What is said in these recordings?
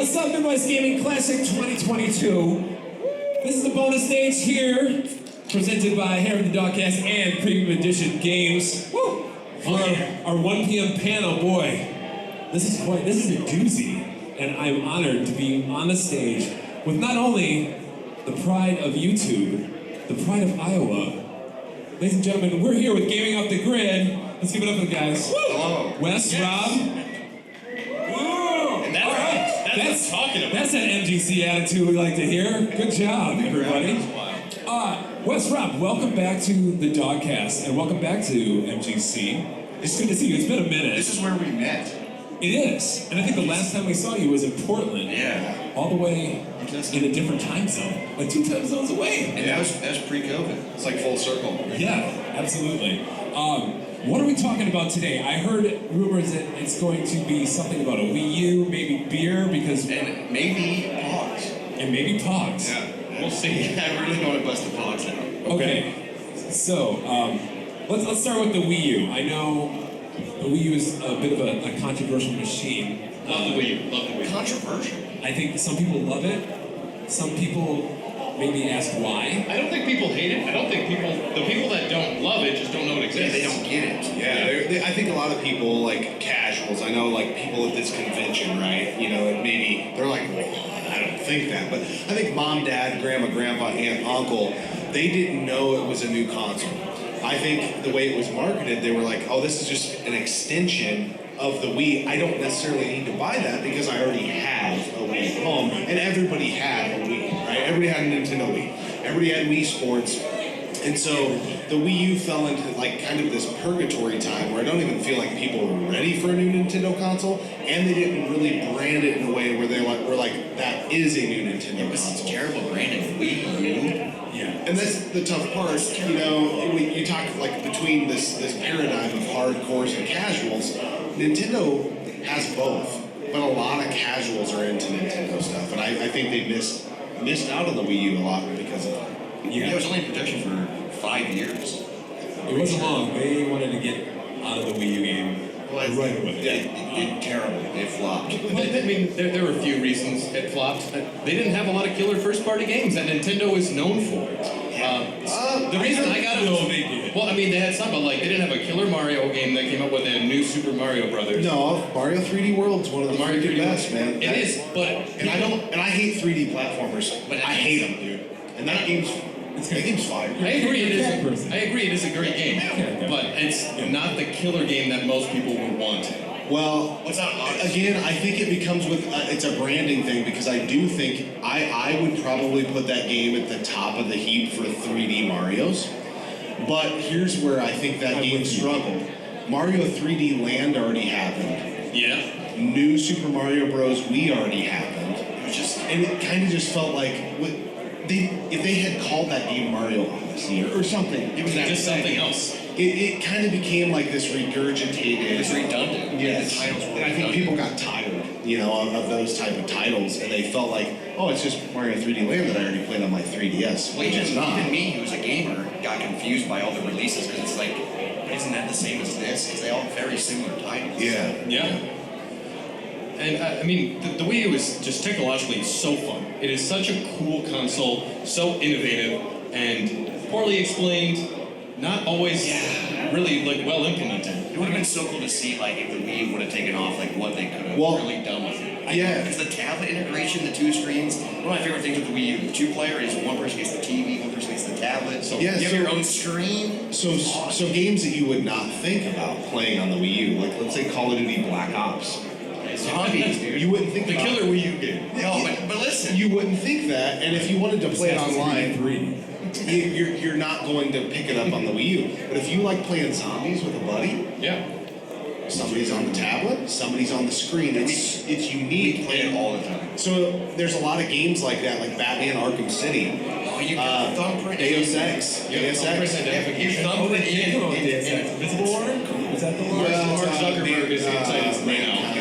What's up, Midwest Gaming Classic 2022? This is the bonus stage here, presented by here at the Dogcast and Premium Edition Games. Woo! For our 1 p.m. panel, boy, this is a doozy, and I'm honored to be on the stage with not only the pride of YouTube, the pride of Iowa. Ladies and gentlemen, we're here with Gaming Off the Grid. Let's give it up for the guys. Woo! Hello. Wes, yes. Rob. Woo! And that's what I'm talking about. That's an MGC attitude we like to hear. Good job, everybody. Wes, Rob, welcome back to the Dogcast, and welcome back to MGC. It's good to see you. It's been a minute. This is where we met. It is. And I think the last time we saw you was in Portland. Yeah. All the way in a different time zone. Like 2 time zones away. And that was pre-COVID. It's like full circle. Yeah, absolutely. What are we talking about today? I heard rumors that it's going to be something about a Wii U, maybe beer, because... And maybe pogs. And maybe pogs. Yeah. We'll see. I really want to bust the pogs out. Okay. So, let's start with the Wii U. I know the Wii U is a bit of a controversial machine. Love the Wii U. Love the Wii U. Controversial? I think some people love it. Some people maybe ask why. I don't think people hate it. I don't think the people that don't love it just don't know it exists. Yeah, they don't get it. Yeah, I think a lot of people, like casuals, I know like people at this convention, right? You know, maybe they're like, well, I don't think that. But I think mom, dad, grandma, grandpa, aunt, uncle, they didn't know it was a new console. I think the way it was marketed, they were like, oh, this is just an extension of the Wii. I don't necessarily need to buy that because I already have a Wii at home. And everybody had a Wii, right? Everybody had a Nintendo Wii. Everybody had Wii Sports. And so the Wii U fell into like kind of this purgatory time where I don't even feel like people were ready for a new Nintendo console, and they didn't really brand it in a way where they were like, that is a new Nintendo console. It's terrible branding. Wii U. Yeah, and that's the tough part. You know, you talk like between this paradigm of hardcores and casuals. Nintendo has both, but a lot of casuals are into Nintendo stuff, and I think they missed out on the Wii U a lot because of that. Yeah, it was only in production for 5 years. It wasn't long. They wanted to get out of the Wii U game right away. Yeah, it terrible. It flopped. Well, I mean, there were a few reasons it flopped. They didn't have a lot of killer first-party games that Nintendo is known for. The reason I got it was... Well, I mean, they had some, but like, they didn't have a killer Mario game that came up with a new Super Mario Brothers. No, Mario 3D World's one of the Mario 3D best, man. It is, but... And I hate 3D platformers, but I hate them, dude. And that game's fire. I agree it is a great game, but it's not the killer game that most people would want. Well, again, I think it becomes with, it's a branding thing, because I do think I would probably put that game at the top of the heap for 3D Marios. But here's where I think that game struggled. Mario 3D Land already happened. Yeah. New Super Mario Bros. Wii already happened. And it kind of just felt like, if they had called that game Mario Odyssey or something, it was just something else. It kind of became like this regurgitated. It was redundant. Yes. The titles were and I think people got tired, you know, of those type of titles, and they felt like, oh, it's just Mario 3D Land that I already played on my 3DS. Well, even me, who was a gamer, got confused by all the releases because it's like, isn't that the same as this? Because they all have very similar titles. Yeah. And I mean, the Wii U is just technologically so fun. It is such a cool console, so innovative, and poorly explained, not always really like well implemented. It would have been so cool to see like if the Wii would have taken off, like what they could have really done with it. Because the tablet integration, the 2 screens, one of my favorite things with the Wii U, 2-player is one person gets the TV, one person gets the tablet. So you have your own screen. So games that you would not think about playing on the Wii U, like let's say Call of Duty Black Ops. Zombies, dude. You wouldn't think the about killer Wii U game. No, but listen. You wouldn't think that, and if you wanted to play it online, you're not going to pick it up on the Wii U. But if you like playing zombies with a buddy, somebody's on the tablet, somebody's on the screen. It's unique. We play it all the time. So there's a lot of games like that, like Batman Arkham City. Oh, you can thumbprint Deus Ex. Deus Ex. You thumbprint Invisible War? Is that the one? Mark Zuckerberg is the inside right now.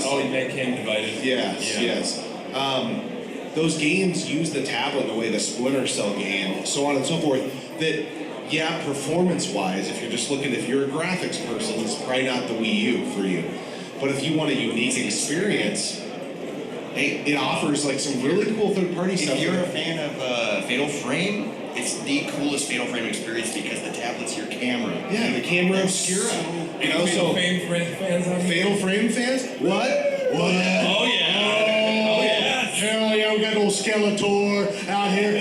Oh, he made him divided. Yes. Those games use the tablet in a way, the Splinter Cell game, so on and so forth, that, performance-wise, if you're a graphics person, it's probably not the Wii U for you. But if you want a unique experience, it offers like some really cool third-party stuff. If you're a fan of Fatal Frame, it's the coolest Fatal Frame experience because the tablet's your camera. Yeah, the camera obscura. You know, so fans on Fatal Frame fans? What? Oh yeah. Hell yeah, we got an old Skeletor out here.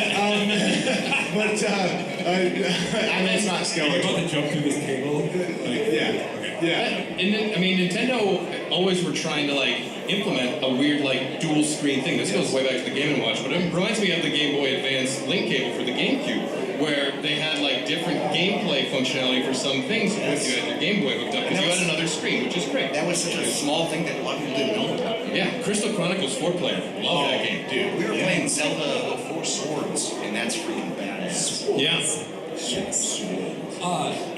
But I mean, it's not You're about Skeletor. to jump through this table. Yeah. And then, I mean, Nintendo always were trying to like implement a weird like dual screen thing. This goes way back to the Game & Watch, but it reminds me of the Game Boy Advance link cable for the GameCube, where they had like different gameplay functionality for some things once you had your Game Boy hooked up, because you had another screen, which is great. That was such a small thing that a lot of people didn't know about. Yeah, Crystal Chronicles 4-player. Love that game. Dude, we were playing Zelda 4 Swords, and that's freaking badass. Yeah.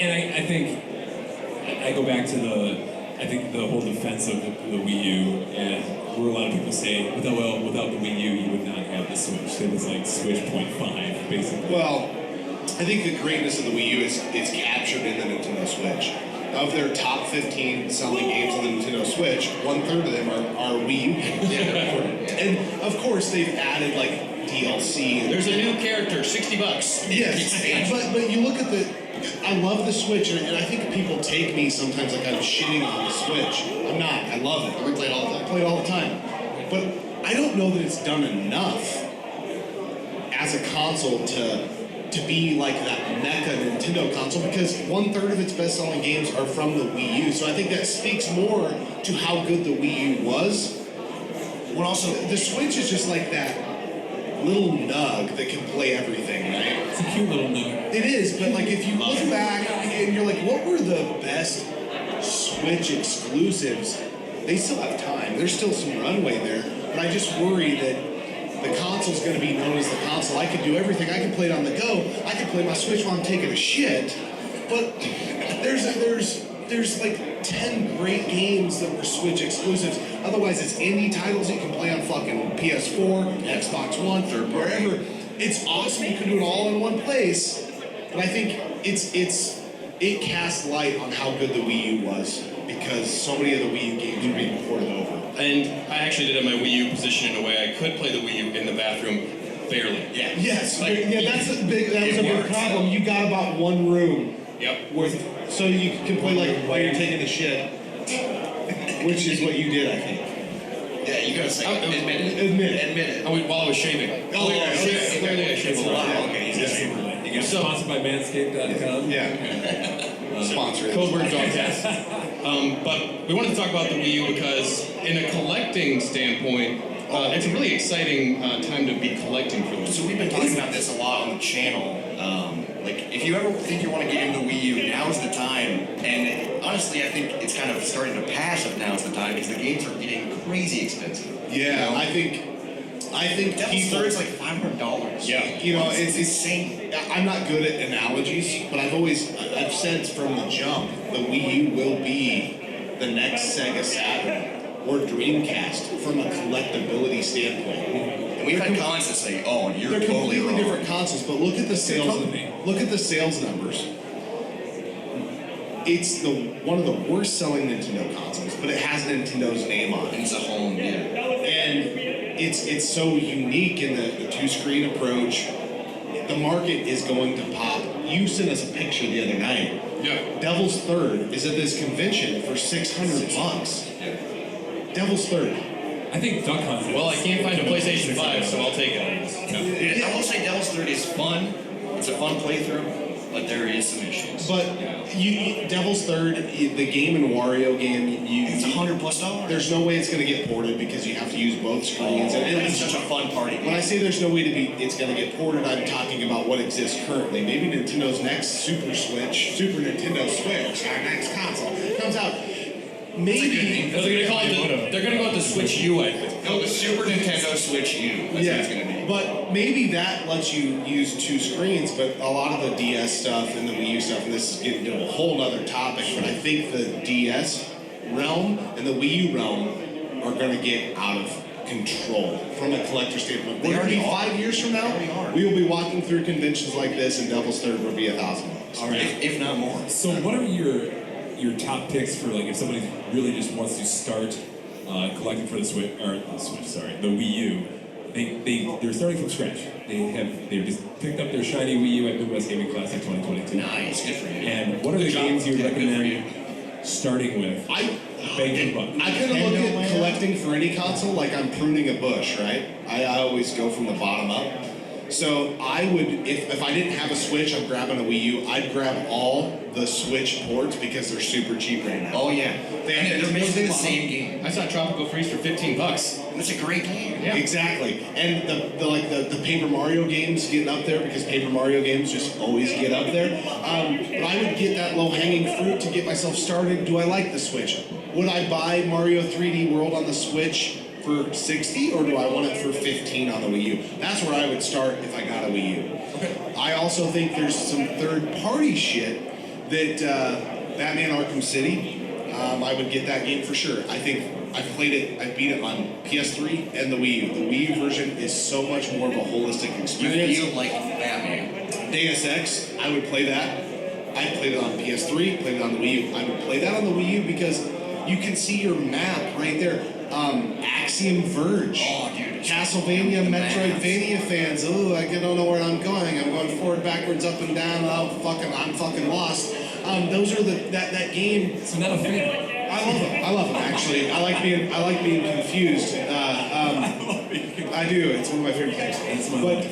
And I think I go back to the whole defense of the Wii U, and where a lot of people say, without the Wii U, you would not have the Switch. It was like Switch 0.5, basically. Well, I think the greatness of the Wii U is captured in the Nintendo Switch. Of their top 15 selling games on the Nintendo Switch, 1/3 of them are Wii U games. And of course, they've added like DLC. And There's a new character, $60. yes, but you look at I love the Switch, and I think people take me sometimes like I'm shitting on the Switch. I'm not. I love it. We played all the I time. play it all the time. But I don't know that it's done enough as a console to be like that mecca Nintendo console, because 1/3 of its best-selling games are from the Wii U. So I think that speaks more to how good the Wii U was. When also the Switch is just like that little nug that can play everything, right? It's a cute little note. It is, but like if you look back and you're like, what were the best Switch exclusives? They still have time. There's still some runway there, but I just worry that the console's going to be known as the console. I can do everything. I can play it on the go. I can play my Switch while I'm taking a shit. But there's like 10 great games that were Switch exclusives. Otherwise, it's indie titles you can play on fucking PS4, Xbox One, wherever. It's awesome. You can do it all in one place. But I think it casts light on how good the Wii U was, because so many of the Wii U games were being ported over. And I actually did have my Wii U positioned in a way I could play the Wii U in the bathroom barely. Yeah. Yes, Like, that was a big works. problem. You got about one room Yep. worth, so you can play like while you're taking a shit, which is what you did, I think. Yeah, you gotta say, admit it. Admit it. Admit it. While I was shaving. Oh, yeah, okay. Clearly I shaved a lot. Wow, okay, he's just You get sponsored by Manscaped.com. Yeah. Sponsor. Code word Dogcast. But we wanted to talk about the Wii U because, in a collecting standpoint, it's a really exciting time to be collecting for them. So we've been talking about this a lot on the channel. Like, if you ever think you want to get into Wii U, now's the time. And honestly, I think it's kind of starting to pass if now's the time, because the games are getting crazy expensive. Yeah, You know? I think Devil's people. Third's like $500. Yeah, you know, it's insane. I'm not good at analogies, but I've said from the jump, the Wii U will be the next Sega Saturn or Dreamcast from a collectability standpoint. And we've had comments that say, "Oh, you're They're totally completely wrong." different consoles, but look at the sales. Look at the sales numbers. It's one of the worst selling Nintendo consoles, but it has Nintendo's name on And it. it's a home, yeah. And it's so unique in the two-screen approach. The market is going to pop. You sent us a picture the other night. Yeah. Devil's Third is at this convention for $600. Yeah. Devil's Third. I think Duck Hunt. Well, I can't find a PlayStation 5, so I'll take it. And I will say Devil's Third is fun. It's a fun playthrough, but there is some issues. But Devil's Third, the game and Wario game, It's $100+. there's no way it's going to get ported because you have to use both screens. And It's such a fun party when I game. say there's no way it's going to get ported, I'm talking about what exists currently. Maybe Nintendo's next Super Nintendo Switch, our next console, comes out. Maybe. They're gonna go with the Switch U, I think. No, the Super Nintendo Switch U. That's what it's going to be. But maybe that lets you use two screens, but a lot of the DS stuff and the Wii U stuff, and this is getting into a whole other topic, but I think the DS realm and the Wii U realm are going to get out of control from a collector standpoint. They We're going to already be are. 5 years from now, They already are. we will be walking through conventions like this, and Devil's Third will be $1,000. All right. If not more. So what are your top picks for, like, if somebody really just wants to start collecting for the the Wii U. They're starting from scratch. They've just picked up their shiny Wii U at Midwest Gaming Classic 2022. Nice, good for you. And what are the games you would recommend starting with? Bang for buck. I kind of look at collecting for any console like I'm pruning a bush, right? I always go from the bottom up. So I would, if I didn't have a Switch, I'm grabbing a Wii U. I'd grab all the Switch ports because they're super cheap right now. Oh yeah, they're basically the same game. I saw Tropical Freeze for $15. That's a great game. Yeah. Exactly. And the Paper Mario games getting up there because Paper Mario games just always get up there. But I would get that low-hanging fruit to get myself started. Do I like the Switch? Would I buy Mario 3D World on the Switch for $60, or do I want it for $15 on the Wii U? That's where I would start if I got a Wii U. Okay. I also think there's some third-party shit that Batman Arkham City, I would get that game for sure. I think I've played it, I beat it on PS3 and the Wii U. The Wii U version is so much more of a holistic experience. You feel like Batman. Deus Ex, I would play that. I played it on PS3, played it on the Wii U. I would play that on the Wii U because you can see your map right there. Axiom Verge. Oh, dude. Castlevania, Metroidvania fans. Oh, I don't know where I'm going. I'm going forward, backwards, up and down. I'm fucking lost. Those are that game. So not a fan. I love them actually. I like being confused. I do. It's one of my favorite things. But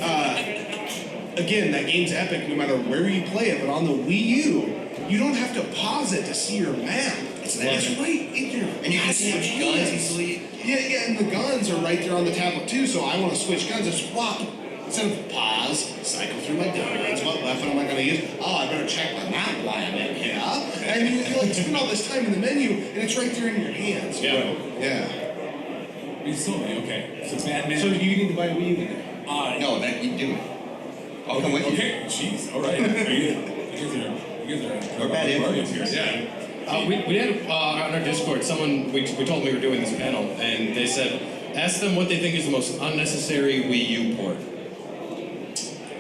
again, that game's epic no matter where you play it. But on the Wii U, you don't have to pause it to see your map. It's right in your And you can switch guns easily. Yeah, and the guns are right there on the tablet too. So I want to switch guns. I swap. Instead of pause, cycle through my guns. What weapon am I going to use? Oh, I better check my map while I'm in here. And you like spend all this time in the menu, and it's right there in your hands. Yeah. Yeah. You sold me, okay. So Batman. So you need to buy a Wii U then? No, that you do it. I'll come with you. Okay, jeez, all right. You guys are We're bad influence here. Yeah. We had on our Discord, we told them we were doing this panel, and they said, ask them what they think is the most unnecessary Wii U port.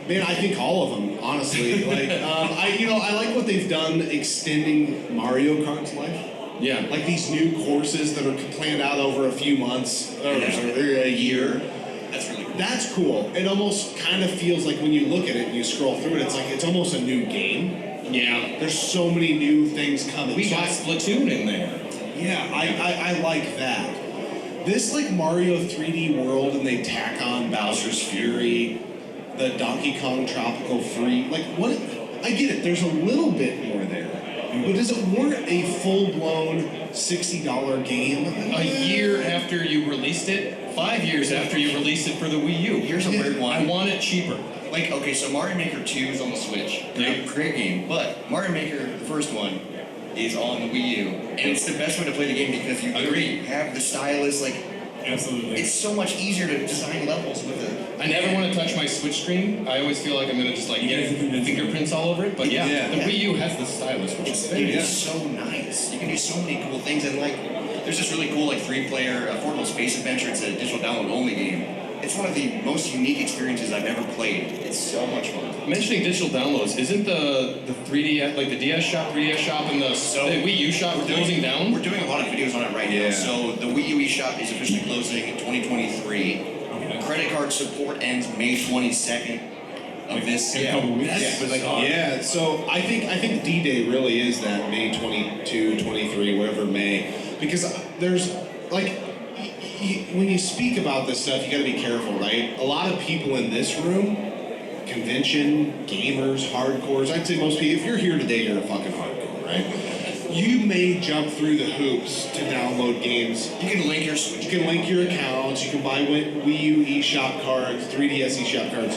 Man, I think all of them, honestly. I like what they've done extending Mario Kart's life. Yeah. Like these new courses that are planned out over a few months or a year. That's really cool. That's cool. It almost kind of feels like when you look at it and you scroll through it, it's like it's almost a new game. Yeah. There's so many new things coming. We got Splatoon in there. Yeah, I like that. This like Mario 3D World, and they tack on Bowser's Fury, the Donkey Kong Tropical Freeze. Like what? I get it. There's a little bit more there, but does it warrant a full-blown $60 game? A year after you released it, 5 years after you released it for the Wii U. Here's a weird one. I want it cheaper. Like, okay, so Mario Maker 2 is on the Switch. Great game. But Mario Maker, the first one, is on the Wii U. And it's the best way to play the game because you literally have the stylus, like, Absolutely. it's so much easier to design levels with it. I never want to touch my Switch screen. I always feel like I'm going to just like get fingerprints all over it. But yeah, the Wii U has the stylus, which is It's so nice. You can do so many cool things. And, like, there's this really cool, like, 3-player affordable space adventure. It's a digital download-only game. It's one of the most unique experiences I've ever played. It's so much fun. Mentioning digital downloads, isn't the 3D, like the DS shop, 3DS shop, and the Wii U shop closing down? We're doing a lot of videos on it right now. So the Wii U eShop is officially closing in 2023. Okay. Credit card support ends May 22nd of this In a couple weeks. Yeah, so I think D-Day really is that May 22, 23, whatever May, because there's like, when you speak about this stuff, you got to be careful, right? A lot of people in this room, convention, gamers, hardcores, I'd say most people, if you're here today, you're a fucking hardcore, right? You may jump through the hoops to download games. You can link your Switch. You can link your accounts, you can buy Wii U eShop cards, 3DS eShop cards.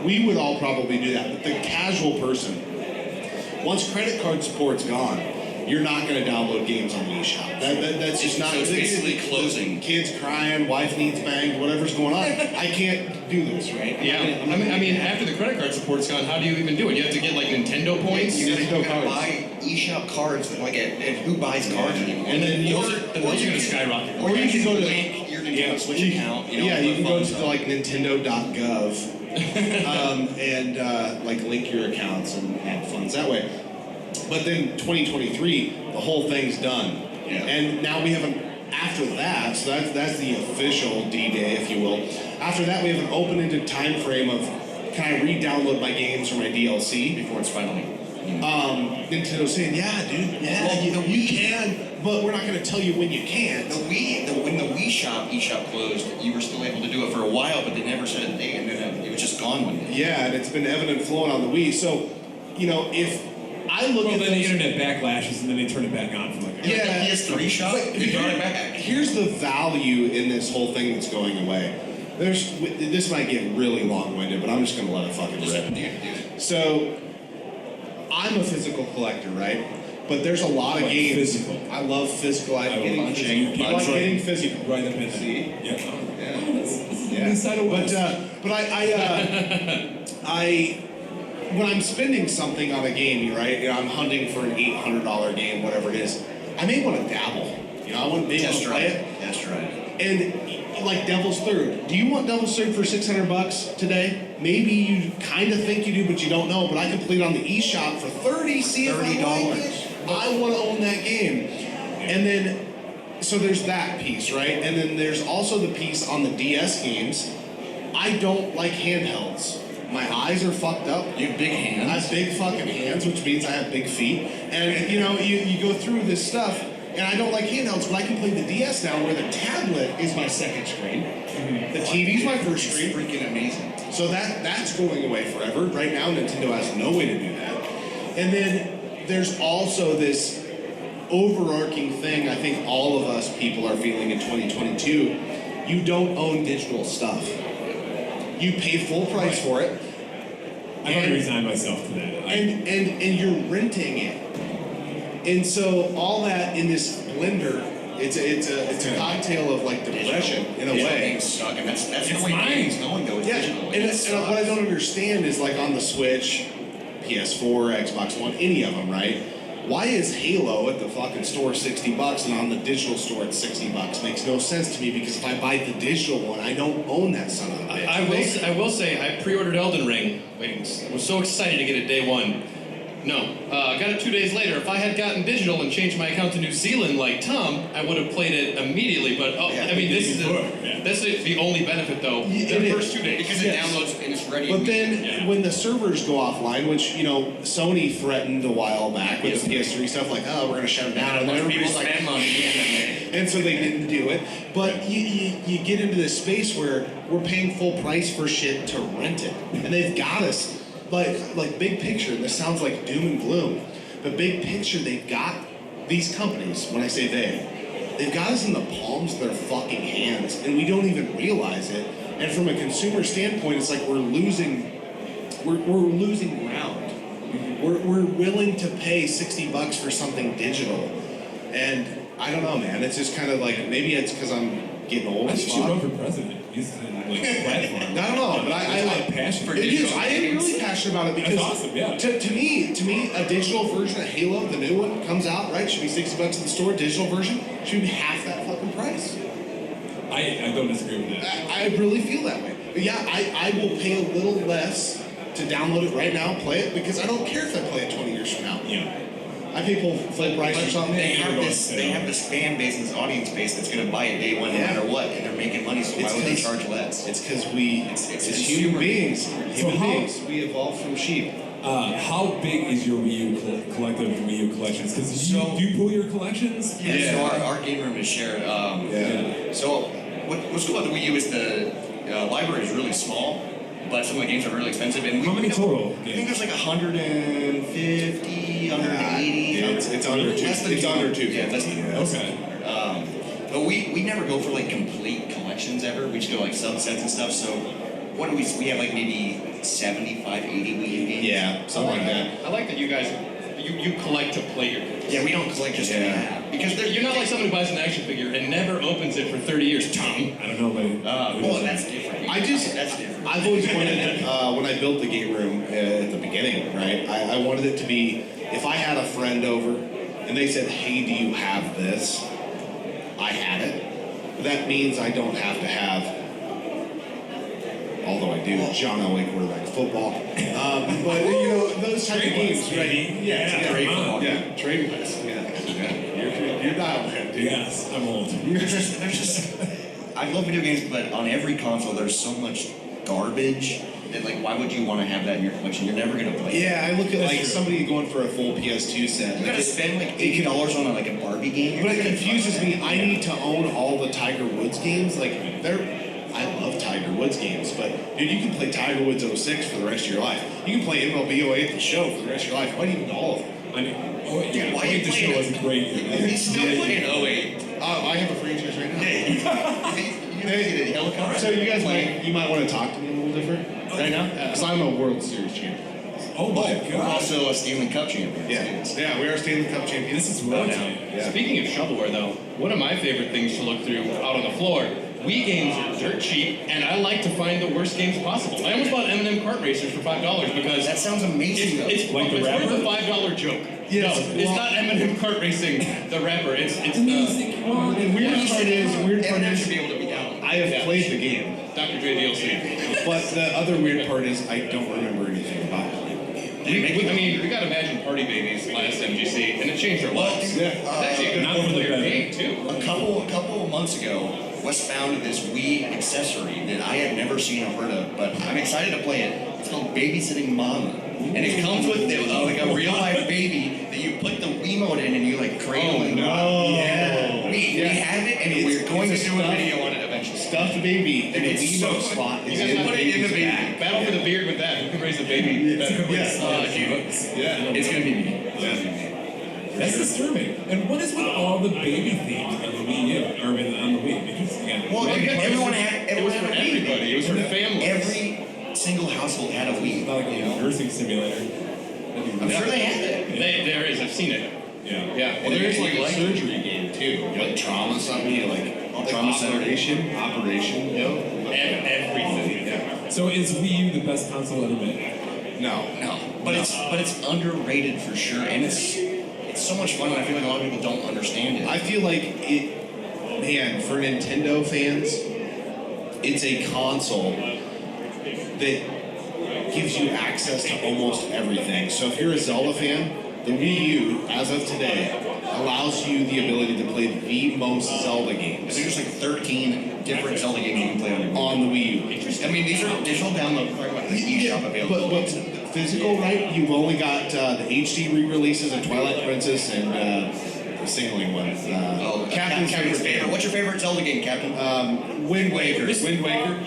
We would all probably do that, but the casual person, once credit card support's gone, you're not going to download games on the eShop. That's just not. So it's basically closing. Kids crying, wife needs banged, whatever's going on. I can't do this, right? Yeah, I mean, after the credit card support's gone, how do you even do it? You have to get like Nintendo points. You Nintendo gotta cards. buy eShop cards, like and who buys cards anymore? And then those are or going you to can skyrocket. Or you can go to link your Nintendo Switch account. You know, Yeah, you can go put to funds like Nintendo.gov and like link your accounts and have funds that way. But then 2023, the whole thing's done. Yeah. And now we have after that, so that's the official D-Day, if you will. After that, we have an open-ended time frame of, can I re-download my games or my DLC? Before it's finally. Nintendo's saying, yeah, dude, yeah, you can, but we're not going to tell you when you can't. When the Wii eShop closed, you were still able to do it for a while, but they never said a date, and then it was just gone one day. Yeah, and it's been evident flowing on the Wii. So, if I look at then the those, internet backlashes and then they turn it back on for like a Yeah, the PS3 shop, they brought it back. Here's the value in this whole thing that's going away. This might get really long-winded, but I'm just going to let it fucking rip. So, I'm a physical collector, right? But there's a lot of games. Physical. I love physical. I like getting physical. Right up in See? Yeah. Yeah. Inside of West. But when I'm spending something on a game, right? I'm hunting for an $800 game, whatever it is. I may want to dabble. I want to play it. That's right. And like Devil's Third. Do you want Devil's Third for $600 today? Maybe you kind of think you do, but you don't know. But I can play it on the eShop for $30. See if I like it. I want to own that game. And then, so there's that piece, right? And then there's also the piece on the DS games. I don't like handhelds. My eyes are fucked up. You have big hands. I have big fucking hands, which means I have big feet. And you go through this stuff, and I don't like handhelds, but I can play the DS now where the tablet is my second screen. Mm-hmm. The TV's my first screen. It's freaking amazing. So that's going away forever. Right now, Nintendo has no way to do that. And then there's also this overarching thing I think all of us people are feeling in 2022. You don't own digital stuff. You pay full price for it. I don't resign myself to that. And you're renting it. And so all that in this blender, it's a cocktail of like depression in a way. Games suck, and that's the way games going though. Yeah, and what I don't understand is like on the Switch, PS4, Xbox One, any of them, right? Why is Halo at the fucking store $60 and on the digital store it's $60? Makes no sense to me because if I buy the digital one, I don't own that son of a bitch. I will say I pre-ordered Elden Ring. Was so excited to get it day one. No, got it 2 days later. If I had gotten digital and changed my account to New Zealand like Tom, I would have played it immediately. But this is the only benefit though. The first 2 days because it downloads and it's ready. But then when the servers go offline, which Sony threatened a while back with the PS3 stuff, like we're gonna shut it down, and everybody's like, and so they didn't do it. But you get into this space where we're paying full price for shit to rent it, and they've got us. Like big picture, this sounds like doom and gloom, but big picture, they've got these companies, when I say they've got us in the palms of their fucking hands, and we don't even realize it. And from a consumer standpoint, it's like we're losing ground. We're willing to pay $60 for something digital, and I don't know, man. It's just kind of like maybe it's because I'm getting old. I think you should run for president. Platform. I don't know, but I like passion for digital. I am really passionate about it because that's awesome. Yeah. To me, a digital version of Halo, the new one, comes out, right? Should be $60 in the store. Digital version should be half that fucking price. I don't disagree with that. I really feel that way. But yeah, I will pay a little less to download it right now, play it, because I don't care if I play it 20 years from now. Yeah. I pay full price or something. They have this fan base and this audience base that's going to buy it day one no matter what, and they're making money. So why would they charge less? It's because it's human beings. We evolved from sheep. How big is your Wii U collective Wii U collections? Because do you pull your collections? Yeah. So our game room is shared. So what's cool about the Wii U is the library is really small, but some of the games are really expensive. And how many total? I think there's like 150, 180. It's under two. It's under two. Yeah, that's okay. But we never go for like complete collections ever. We just go like subsets and stuff. So what do we have like maybe 75, 80 Wii U games? Yeah, something like that. I like that you guys you collect to play your games. Yeah, we don't collect just to have. Because you're not like someone who buys an action figure and never opens it for 30 years, Tom. I don't know, but well, that's different. That's different. I've always wanted, when I built the game room at the beginning, right, I wanted it to be, if I had a friend over and they said, hey, do you have this? I had it. That means I don't have to have, although I do, John Elway quarterback football. But, those type of games, right? Yeah, trade football. Yeah, trade. Yeah. You're dialed in, dude. Yes, I'm old. There's just I love video games, but on every console there's so much garbage that like why would you want to have that in your collection? You're never gonna play it. Yeah, I look at That's like true. somebody going for a full PS2 set. You gotta spend like $80 on like a Barbie game. But it confuses me. I need to own all the Tiger Woods games. Like, I love Tiger Woods games, but dude, you can play Tiger Woods 06 for the rest of your life. You can play MLB 08 the show for the rest of your life. Why do you need all of them? I mean, Dude, why I think you the playing show it? was great. He's still playing 08. I have a franchise right now. Hey, helicopter. So you guys might want to talk to me a little different right now, because I'm a World Series champion. Oh my We're god. also a Stanley Cup champion. Yeah, we are Stanley Cup champions. This is rotate. Yeah. Speaking of shovelware, though, one of my favorite things to look through out on the floor, Wii games are dirt cheap, and I like to find the worst games possible. I almost bought M&M Kart Racers for $5 because That sounds amazing. though. it's Like the worth rapper? a $5 joke. Yes, No, it's well- not M&M Kart Racing, the rapper. It's the Music. Well, the weird part is, Eminem should be able to be down. I have played the game, Dr. J DLC. but the other weird part is I don't remember anything about it. We got Imagine Party Babies last MGC, and it changed our lives. Yeah. It's actually a good Not for the four-player better. game, too. A couple of months ago, Wes found this Wii accessory that I had never seen or heard of, but I'm excited to play it. It's called Babysitting Mama. And it comes with like a real life baby that you put the Wiimote in and you like cradle and no. We have it and we're going to do a video on it eventually. Stuffed baby in a It's Wiimote so- slot You is guys in put the it in the baby's baby. bag. Battle for the beard with that. Who can raise the baby better? Yeah. It's gonna be me. That's disturbing. And what is with all the baby themes on the Wii U? Or on the Wii? Because, yeah. Well, because everyone had It was a for Wii. everybody. It was for families. Every single household had a Wii. It's not like you a know? nursing simulator. I'm sure they had it. There is. I've seen it. Yeah. Yeah. Well, there's like a Like- surgery game too, like trauma something, like Trauma center. operation, you know? Everything. Yeah. So is Wii U the best console ever made? No. No, but it's underrated for sure, and it's so much fun, and I feel like a lot of people don't understand it. I feel like man, for Nintendo fans, it's a console that gives you access to almost everything. So if you're a Zelda fan, the Wii U, as of today, allows you the ability to play the most Zelda games There's like 13 different Zelda games you can play on your Wii. on the Wii U. I mean, these are digital download, like the eShop available. But physical, right? You've only got the HD re-releases of Twilight Princess and the singling one. Captain's favorite. What's your favorite Zelda game, Captain? Wind Waker. Wind Waker.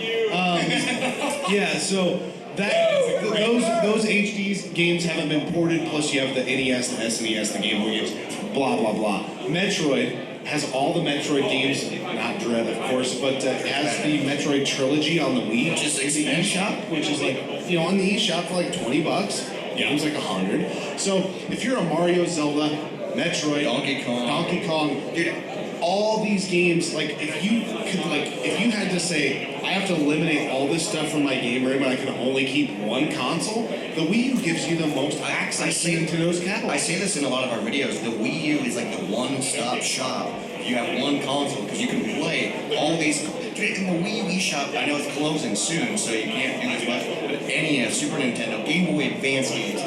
Yeah, so those HD games haven't been ported. Plus, you have the NES, the SNES, the Game Boy games. Blah blah blah. Metroid has all the Metroid games. Not Dread, of course, but it has the Metroid trilogy on the Wii. Just in the eShop, which is like on the eShop for like $20. Yeah, it was like $100. So if you're a Mario, Zelda, Metroid, Donkey Kong, dude, all these games, like if you had to say, I have to eliminate all this stuff from my game room, but I can only keep one console, the Wii U gives you the most access to Nintendo's catalog. I say this in a lot of our videos. The Wii U is like the one-stop shop. You have one console because you can play all these. In the Wii U eShop, I know it's closing soon, so you can't do as much. But NES, Super Nintendo, Game Boy Advance games,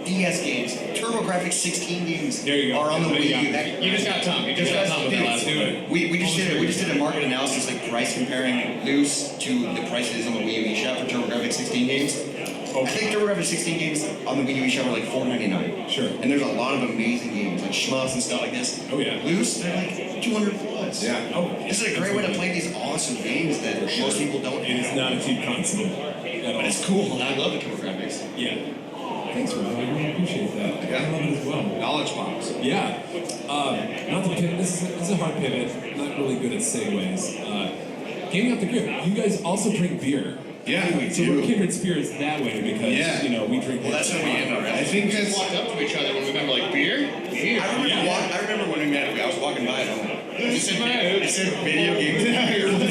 DS games, TurboGrafx 16 games There you go. are on the There you Wii U. go. You just got Tom. You just got Tom with that last one. We just did a market analysis, like price comparing loose to the prices on the Wii U eShop for TurboGrafx 16 games. I think TurboGrafx 16 games on the Wii U eShop are like $4.99. Sure. And there's a lot of amazing games, like shmups and stuff like this. Oh, yeah. Loose, they're like 200 plus. Yeah. Oh, This is a great way to play these awesome games that most people don't It is have. not a cheap console. But it's cool, and I love the TurboGrafx. Yeah. Thanks, Rob. I really appreciate that. I love it as well. Knowledge bombs. Yeah. Not to pivot. This is a hard pivot. Not really good at segues. Gaming off the grid. You guys also drink beer. Yeah, we So do. we're kindred spirits that way because we drink. Well, that's when we end already. I think We that's. just walked up to each other when we met. We're like, beer? Beer. I remember when we met. I was walking by and I'm like, it said video games.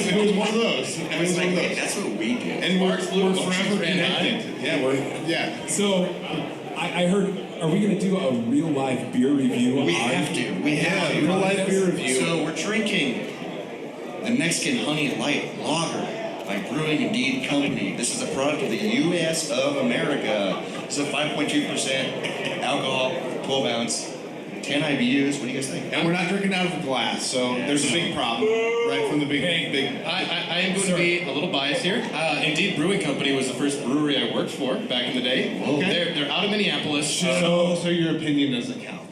It was one of those. I was like, wait, that's what we do. And we're Motions forever ran connected. Yeah. So, I heard. Are we going to do a real live beer review? We have to. We have to. Real life beer review. So we're drinking the Mexican Honey Light Lager by Brewing Indeed Company. This is a product of the U.S. of America. It's a 5.2% alcohol, 12 ounce. 10 IBUs. What do you guys think? And we're not drinking out of a glass, so there's a big problem, right from the big. I am going to be a little biased here. Indeed Brewing Company was the first brewery I worked for back in the day. Okay. They're out of Minneapolis. So your opinion doesn't count.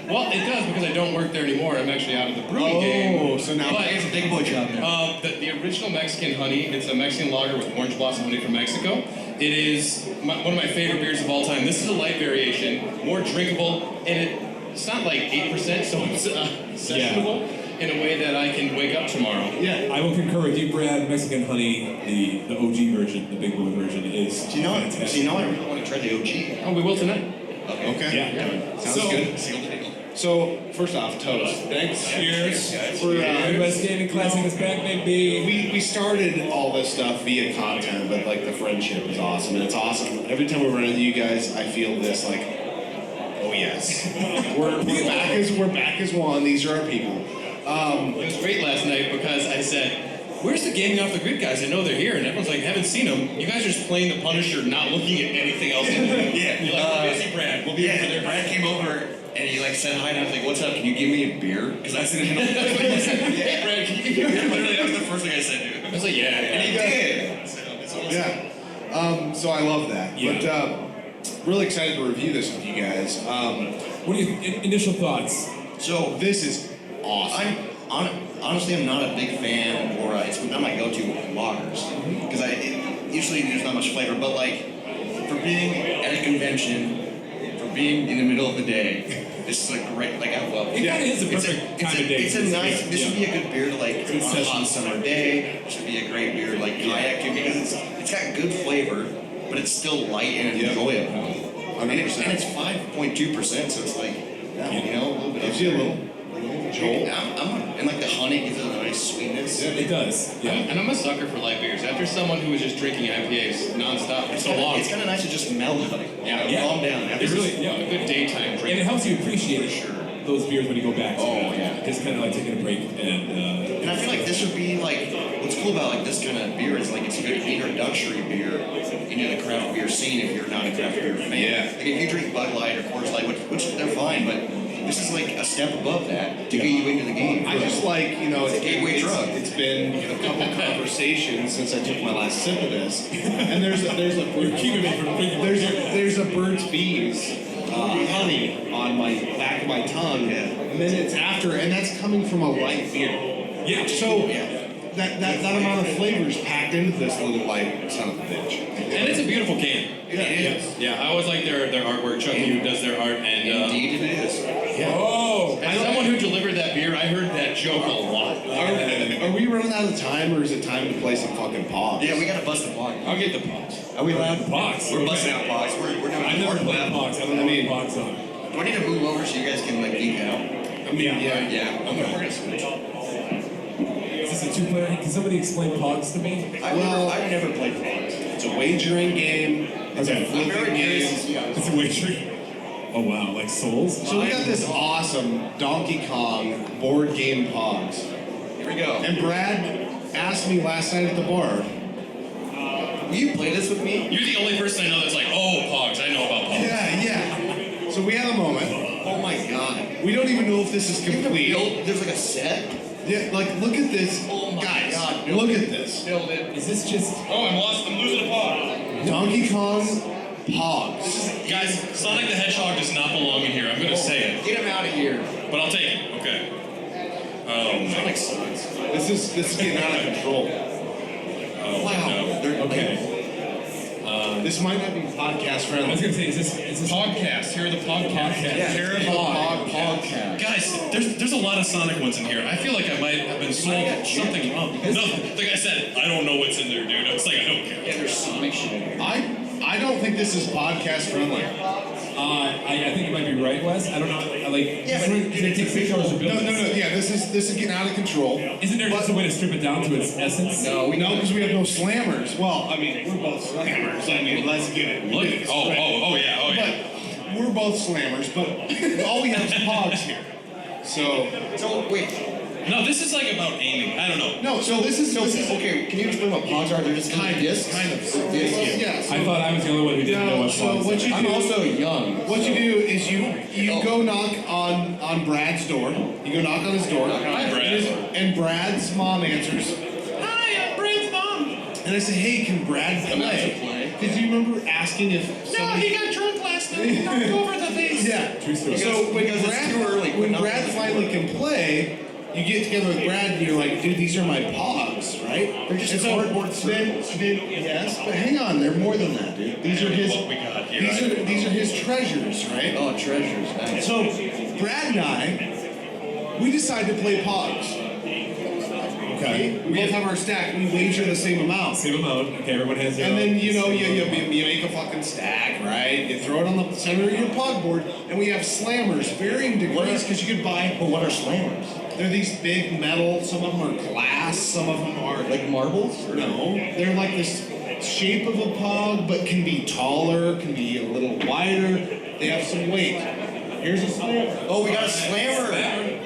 Well, it does because I don't work there anymore. I'm actually out of the brewing game. Oh, so now It's a big boy job now. The original Mexican honey, it's a Mexican lager with orange blossom honey from Mexico. It is one of my favorite beers of all time. This is a light variation, more drinkable, and it's not like 8%, so it's sessionable in a way that I can wake up tomorrow. Yeah, I will concur with you, Brad. Mexican honey, the OG version, the big boy version, is fantastic. So you know I really want to try the OG. Oh, we will tonight. Okay. Yeah. Sounds good. So, first off, toast. Thanks. Cheers. For, The best gaming classic is back, baby. we started all this stuff via content, but like the friendship is awesome, and it's awesome. Every time we run into you guys, I feel this like, oh yes, we're back as one. These are our people. It was great last night because I said, where's the Gaming Off the Grid guys? I know they're here. And everyone's like, haven't seen them. You guys are just playing the Punisher, not looking at anything else. Yeah. You're like, we're busy, Brad. We'll be over there. Brad came over and he like said hi, and I was like, "What's up? Can you give me a beer?" Because I said, "That's what he said." Hey, Brad, can you give me a beer? Literally, that was the first thing I said to him. I was like, yeah. And he did. So it's awesome. Yeah. So I love that. Yeah. But really excited to review this with you guys. What are your initial thoughts? So This is awesome. honestly, I'm not a big fan, or it's not my go-to lagers, because usually there's not much flavor. But like for being at a convention, for being in the middle of the day, this is like great. Like I love it. It kind of is a perfect time of day. It's a nice. This would be a good beer to like on a session. hot summer day. This would be a great beer to like kayak to, because it's got good flavor, but it's still light and enjoyable. And it's 5.2%, so it's like you know a little bit. Gives you a little jolt. And like the honey gives it a nice sweetness. Yeah, it does. Yeah. And I'm a sucker for light beers. After someone who was just drinking IPAs nonstop for so long, It's kind of nice to just mellow. Calm down. It really, yeah. a good daytime And drink. it helps you appreciate those beers when you go back to Oh, it. yeah. Just kind of like taking a break And I feel like this would be like, what's cool about like this kind of beer is like it's a good introductory beer into the craft beer scene if you're not a craft beer fan. Yeah. Like if you drink Bud Light or Coors Light, which they're fine, but this is like a step above that to get you into the game. I just like, you know, It's a gateway drug. It's been a couple conversations since I took my last sip of this, and there's a Bird's Bees honey on my back of my tongue, and then it's after, and that's coming from a light beer. Yeah. So that amount of flavor is packed into this little light son of a bitch. And it's a beautiful can. It is. Yeah, I always like their artwork. Chucky who does their art, and Indeed it is. Oh! as someone who delivered that beer, I heard that joke a lot. Are we running out of time, or is it time to play some fucking pogs? Yeah, we gotta bust the pod. I'll get the pops. Are we allowed? Pogs. We're busting out pods. We're doing I've never played lab. Pogs. I've never played Pogs on. Do I need to move over so you guys can like geek out? Yeah. We're gonna switch. Is this a two-player? Can somebody explain Pogs to me? I've never played pods. It's a wagering game. It's a I'm flipping very curious to game. see how this It's a wagering. Oh wow, like Souls? So we got this awesome Donkey Kong board game Pogs. Here we go. And Brad asked me last night at the bar. Will you play this with me? You're the only person I know that's like, oh, Pogs. I know about Pogs. Yeah. So we had a moment. Oh my god. We don't even know if this is You have to complete. build, there's like a set. Yeah, like look at this. Oh my Guys, God. look at this. Build it. Is this just... Oh, I'm lost. I'm losing a Pog. Donkey Kong Pogs. Guys, Sonic the Hedgehog does not belong in here. I'm going to say it. Get him out of here. But I'll take it. Okay. Oh, Sonic sucks. This is getting out of control. Wow. no. They're Okay. This might not be podcast I was friendly. gonna say, is this... Podcast. Here are the podcasts. Podcast. Podcast. Guys, there's a lot of Sonic ones in here. I feel like I might have been sold something wrong. No, like I said, I don't know what's in there, dude. It's like I don't care. Yeah, there's Sonic shit in here. I don't think this is podcast friendly. I think you might be right, Wes. I don't know. Yeah, but it takes 6 hours to build No. this. Yeah, this is getting out of control. Isn't there just a way to strip it down to its essence? No, we No, because we have no slammers. Well, I mean, we're both slammers. I mean, let's get it. Look. Oh yeah. But we're both slammers, but all we have is pogs here. So So wait, No, this is like about aiming. I don't know. No, so this is okay. Can you explain what pogs are? They're just kind of. discs. Yes. I thought I was the only one who didn't know what So pogs what are. you do? I'm also young. What you do is you go knock on Brad's door. You go knock on his door. Hi, Brad. And Brad's mom answers. Hi, I'm Brad's mom. And I say, hey, can Brad play? Because you remember asking if somebody... No, he got drunk last night. Knocked over the face. Yeah. True story. So Because it's too early. when Brad finally can play, you get together with Brad and you're like, dude, these are my pogs, right? They're just And so cardboard then, yes, but hang on, they're more than that, dude. These are his. What we got here, These are his treasures, right? Oh, treasures. Nice. So Brad and I, we decided to play pogs. Okay. We both have our stack. We wager the same amount. Same amount. Okay, everyone has their And own. then, you make a fucking stack, right? You throw it on the center of your pog board, and we have slammers, varying degrees, because you could buy... But what are slammers? They're these big metal, some of them are glass, some of them are... Like marbles? Or No. They're like this shape of a pog, but can be taller, can be a little wider. They have some weight. Here's a slammer. Oh, we got a slammer.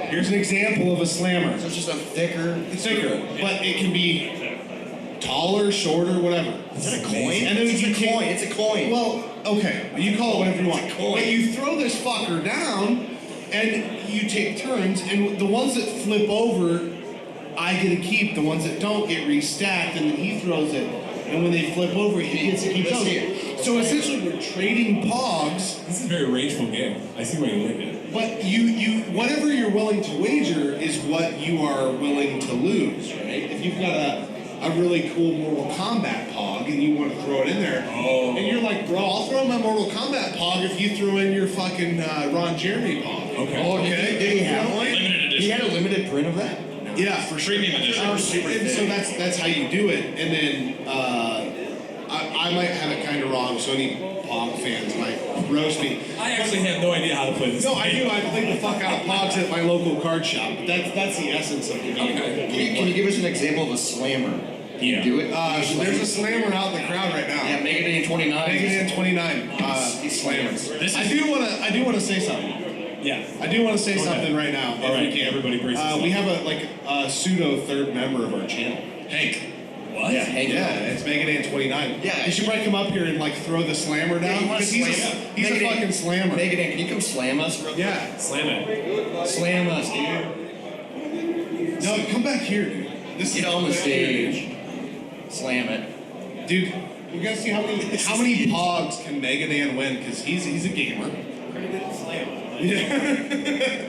Here's an example of a slammer. So it's just a thicker. It's thicker, but it can be taller, shorter, whatever. Is that a coin? And then it's a coin. It's a coin. Well, okay, you call it whatever you want. It's a coin. But you throw this fucker down, and you take turns, and the ones that flip over, I get to keep. The ones that don't get restacked, and then he throws it. And when they flip over, he gets to keep Let's those. see it. So essentially, we're trading pogs. This is a very rageful game. I see why you like it. But you whatever you're willing to wager is what you are willing to lose, right? If you've got a really cool Mortal Kombat pog and you want to throw it in there, and you're like, bro, I'll throw in my Mortal Kombat pog if you throw in your fucking Ron Jeremy pog. Okay. Oh, did he have one? Limited edition. He had a limited print of that? Yeah, for sure. Premium edition. And so that's how you do it. And then I might have it kind of wrong, so any pog fans might roast me. I actually have no idea how to play this No, game. I do. I play the fuck out of pogs at my local card shop. But that's the essence of the game. Okay. Can you give us an example of a slammer? Can you do it? There's a slammer out in the crowd right now. Yeah, Mega Man 29. Mega Man 29. These slammers. I do want to say something. Yeah. I do want to say Go ahead. something right now. All right, if we can. everybody brace yourself. We have a pseudo third member of our channel. Hank. What? Yeah, Hank. Yeah, it's Mega Man 29. Yeah, you should probably come up here and like throw the slammer down. Yeah, you want to because slam? he's a fucking slammer. Mega Man, can you come slam us real quick? Yeah. Slam it. Slam us, dude. No, come back here, dude. This Get is on the stage. Slam it. dude. We're gonna see how many pogs can Mega Man win because he's a gamer. Yeah.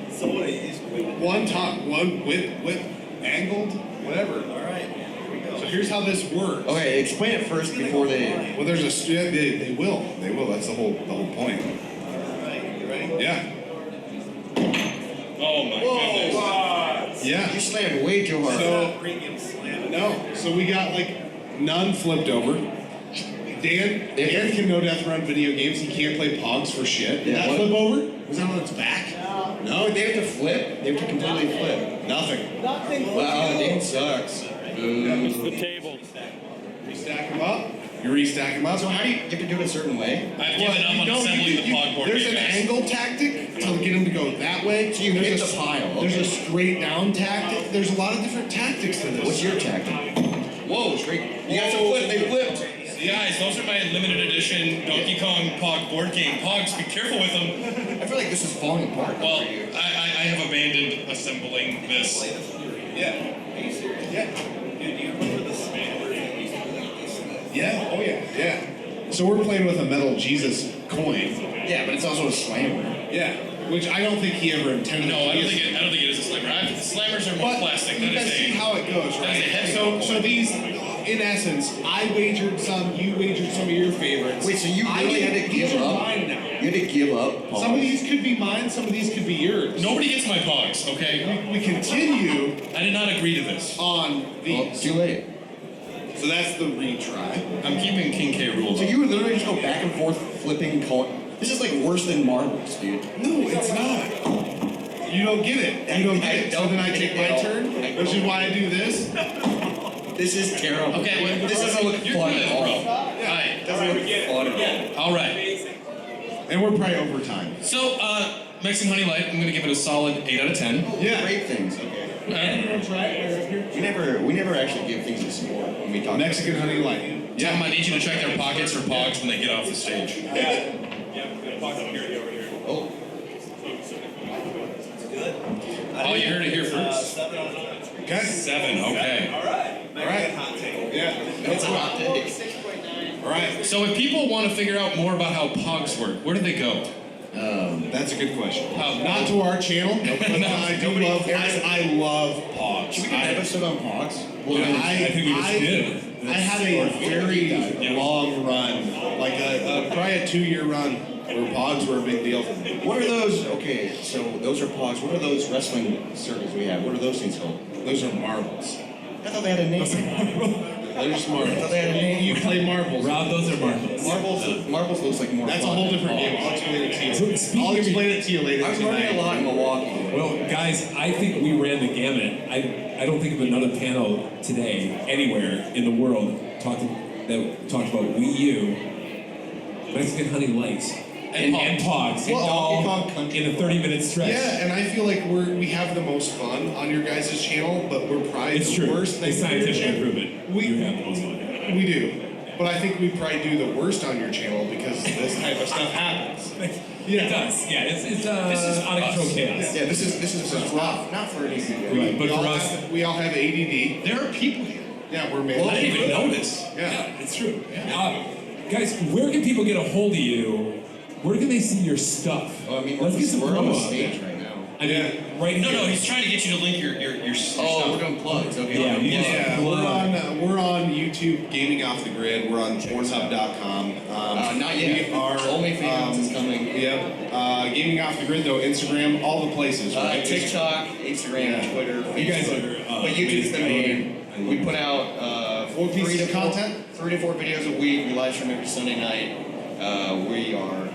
So what is One top, one with angled, whatever. all right, here we go. So here's how this works. Okay, explain it first before they... Well, there's a yeah, they will. That's the whole point. All right, you ready? Yeah. Oh my goodness. Yeah. You slammed way too hard. So Premium slam. no. So we got like none flipped over. Dan can no death run video games. He can't play pogs for shit. Did Yeah, that what? flip over? Was that on its back? No, they have to flip. They have to completely flip. Nothing. Wow, Dan sucks. Restack them up. You restack them up. So how do you have to do it a certain way? I've given up on assembling the pog board. There's game, an guys. angle tactic to get them to go that way. So you hit There's the a- pile, There's okay. a straight down tactic. There's a lot of different tactics to this. What's your tactic? Whoa, straight. You got to flip. They flipped. Guys, those are my limited edition Donkey Kong Pog board game. Pogs, be careful with them. I feel like this is falling apart. Well, for you. I have abandoned assembling this. Yeah. Yeah. Dude, do you remember the slammer that used to be like this? Yeah. Oh yeah. Yeah. So we're playing with a metal Jesus coin. Yeah, but it's also a slammer. Yeah. Which I don't think he ever intended. No, to I be. don't think it is a slammer. Slammers are more But plastic. you That guys is see a... how it goes, that is a right? heavy So coin. these, in essence, I wagered some. You wagered some of your favorites. Wait, so you I really get- had to these give are up? mine now. You had to give up. Paul. Some of these could be mine. Some of these could be yours. Nobody gets my Pogs, okay? We continue I did not agree to this. on Well, these. too late. So that's the retry. I'm keeping King K rules. So you would literally just go back and forth flipping coin. This is like worse than marbles, dude. No, it's not. You don't get it. You don't get it. So then I take my turn, which is why I do this. This is terrible. Okay, well, this doesn't look you're fun good, at all. bro. Alright. Doesn't look fun at all. Alright. And we're probably over time. So, Mexican Honey Light, I'm gonna give it a solid 8 out of 10. Yeah. Great things. Okay. We never actually give things a score when we talk. Mexican Honey Light. Tom, I need you to check their pockets for pogs when they get off the stage. Oh. Oh, you heard it here first. 7 out of 9. Okay. 7, okay. All right. All right. Hot take. Yeah. That's a hot take. 6.9. All right. So if people want to figure out more about how pogs work, where do they go? That's a good question. How- Not to our channel. No, I do nobody love. cares. I love pogs. Should we do an episode on pogs? Well, I think we just did. I had a very long run, like probably a 2-year run, where pogs were a big deal for me. What are those? Okay, so those are pogs. What are those wrestling circles we have? What are those things called? Those are marbles. I thought they had a name. Those are marbles. I thought they had a name. You play marbles. Rob, those are marbles. Marbles looks like more That's a fun whole than different game. I'll pogs. explain it to you. So speaking I'll of- explain it to you later I'm learning a tonight. lot in Milwaukee. Well, guys, I think we ran the gamut. I don't think of another panel today anywhere in the world that talked about Wii U, Mexican Honey Light, and Pogs Well, all Donkey Kong Country. in a 30-minute stretch. Yeah, and I feel like we have the most fun on your guys' channel, but we're probably It's the true. worst thing It's on your scientifically channel. proven. We- You have the most fun. We do. But I think we probably do the worst on your channel because this type of stuff happens. It does. Yeah, it's This is out of control us. chaos. Yeah, this is not for any people. Right, but we, all for us, we all have ADD. There are people here. Yeah, we're made. I didn't even notice. Yeah. it's true. Guys, where can people get a hold of you? Where can they see your stuff? Oh, I mean, Let's get some we're on promo the out there. stage right now. I mean, right here. No, he's trying to get you to link your Oh, stuff. we're doing plugs. Okay. Yeah, we're doing you just- plugs. Yeah, we're on YouTube, Gaming Off the Grid. We're on Pornhub.com. Not yet. We are OnlyFans is coming. Yep. Gaming Off the Grid though, Instagram, all the places. Right? TikTok, Instagram, Yeah. Twitter, You guys Facebook. are, But YouTube's the main. amazing. We put out 4 pieces of content? 3 to 4 videos a week. We live stream every Sunday night. We are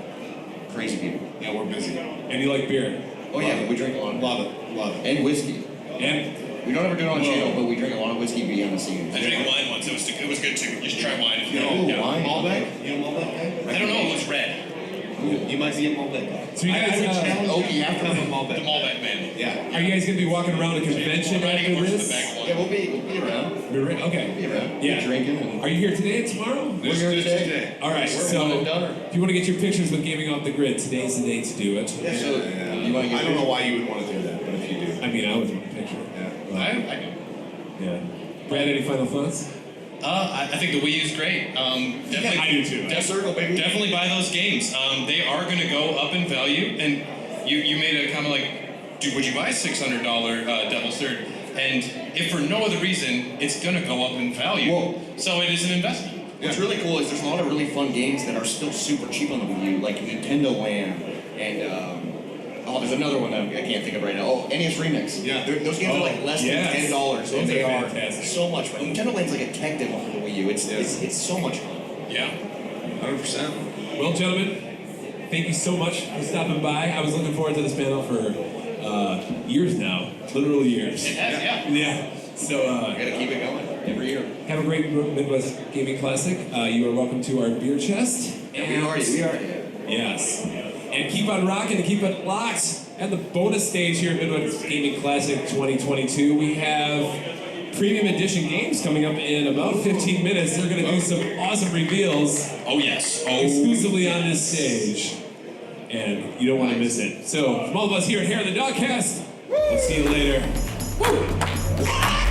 crazy people. Yeah, we're busy. And you like beer. Oh yeah, we drink a lot of Love it. and whiskey. And We don't ever do it on channel, but we drink a lot of whiskey behind the scenes. I drank wine once. It was good too. You should try wine if you No, don't. wine. Malbec? You know Malbec guy? I don't know. It was red. You might be a Malbec guy. so you I guys, would challenge oh, you you have to to have a The Malbec. Malbec man. Yeah. are you guys going to be walking around a convention Riding after horse in the this? back Yeah, one. we'll be around. You're right. Okay. We'll be around. Yeah. We're drinking. And Are you here today and tomorrow? We're here today. All right, We're so one and done. if you want to get your pictures with Gaming Off the Grid, today's the day to do it. So, you want to get I don't know why you would want to do that, but if you do. I mean, I would want a picture. Yeah. I do. Yeah. Brad, any final thoughts? I think the Wii U is great. Definitely, I do too. Circle, baby. Definitely buy those games. They are going to go up in value. And you made a comment like, dude, would you buy a $600 Devil's Third? And if for no other reason, it's going to go up in value. Whoa. So it is an investment. What's really cool is there's a lot of really fun games that are still super cheap on the Wii U, like Nintendo Land and there's another one that I can't think of right now. Oh, NES Remix. Yeah. Those games are like less yes. than $10, Those and they are are fantastic. so much fun. Nintendo Land's like a tech demo for the Wii U. It's so much fun. Yeah. 100%. Well, gentlemen, thank you so much for stopping by. I was looking forward to this panel for years now, literally years. It has, yeah. Yeah. So We gotta keep it going every year. have a great Midwest Gaming Classic. You are welcome to our beer chest. We are. Yes. And keep on rocking and keep it locked at the bonus stage here at Midwest Gaming Classic 2022. We have premium edition games coming up in about 15 minutes. They're going to do some awesome reveals Oh, yes. Oh, exclusively on this stage. And you don't want to miss it. So, from all of us here at the Dogcast, we'll see you later. Woo!